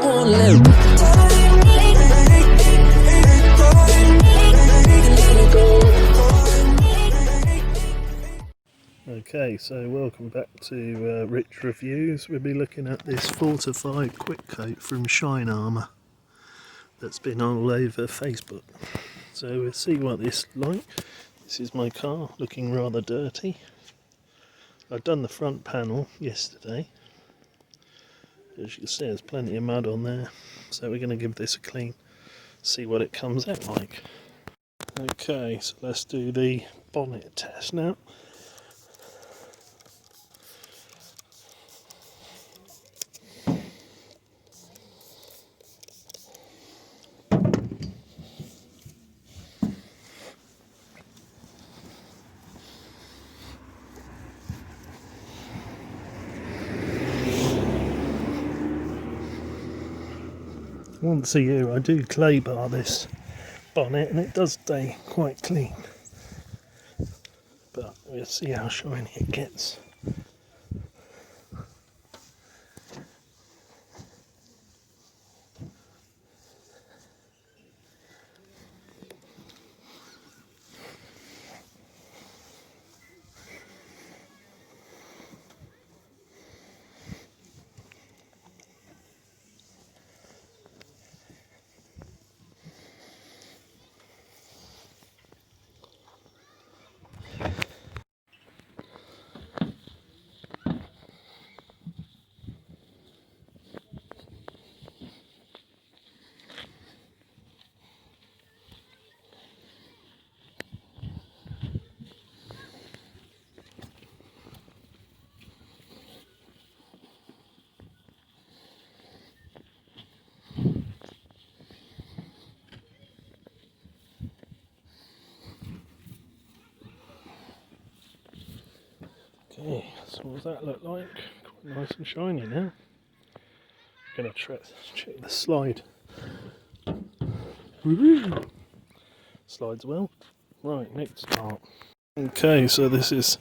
won't let Okay, so welcome back to Rich Reviews. We'll be looking at this fortified quick coat from Shine Armour that's been all over Facebook. So we'll see what this is like. This is my car, looking rather dirty. I've done the front panel yesterday. As you can see, there's plenty of mud on there. So we're going to give this a clean, see what it comes out like. Okay, so let's do the bonnet test now. Once a year I do clay bar this bonnet and it does stay quite clean, but we'll see how shiny it gets. Okay, so what does that look like? Quite nice and shiny now. Gonna check the slide. Woo-hoo. Slides well. Right, next part. Okay, so this is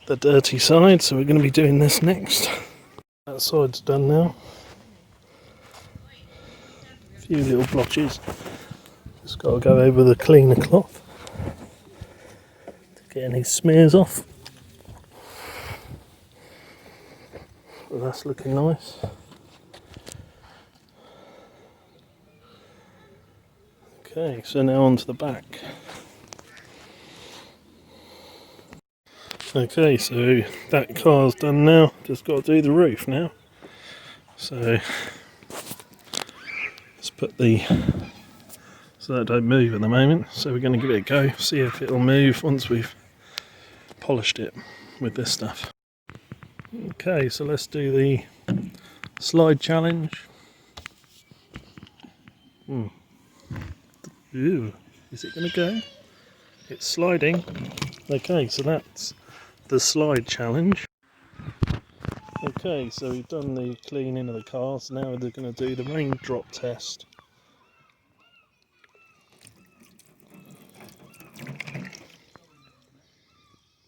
the dirty side, so we're going to be doing this next. That side's done now. A few little blotches. Just got to go over the cleaner cloth to get any smears off. But that's looking nice. Okay, so now on to the back. Okay, so that car's done now, just got to do the roof now. So let's put so that don't move at the moment, so we're going to give it a go, see if it'll move once we've polished it with this stuff. Okay, so let's do the slide challenge. Ooh, is it going to go? It's sliding. Okay, so that's the slide challenge. Okay, so we've done the cleaning of the car, so now we're going to do the raindrop test.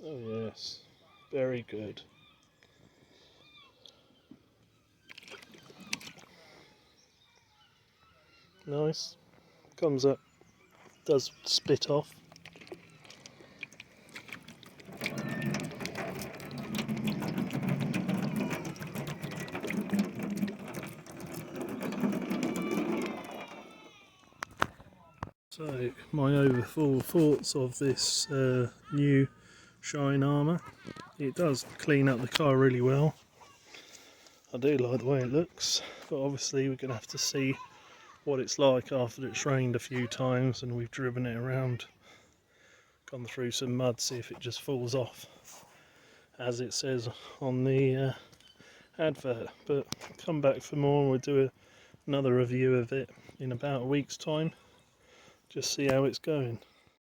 Oh yes, very good. Nice. Comes up, does spit off. So, my overall thoughts of this new Shine Armour. It does clean up the car really well. I do like the way it looks, but obviously we're going to have to see what it's like after it's rained a few times and we've driven it around, gone through some mud, see if it just falls off, as it says on the advert. But come back for more and we'll do another review of it in about a week's time. Just see how it's going.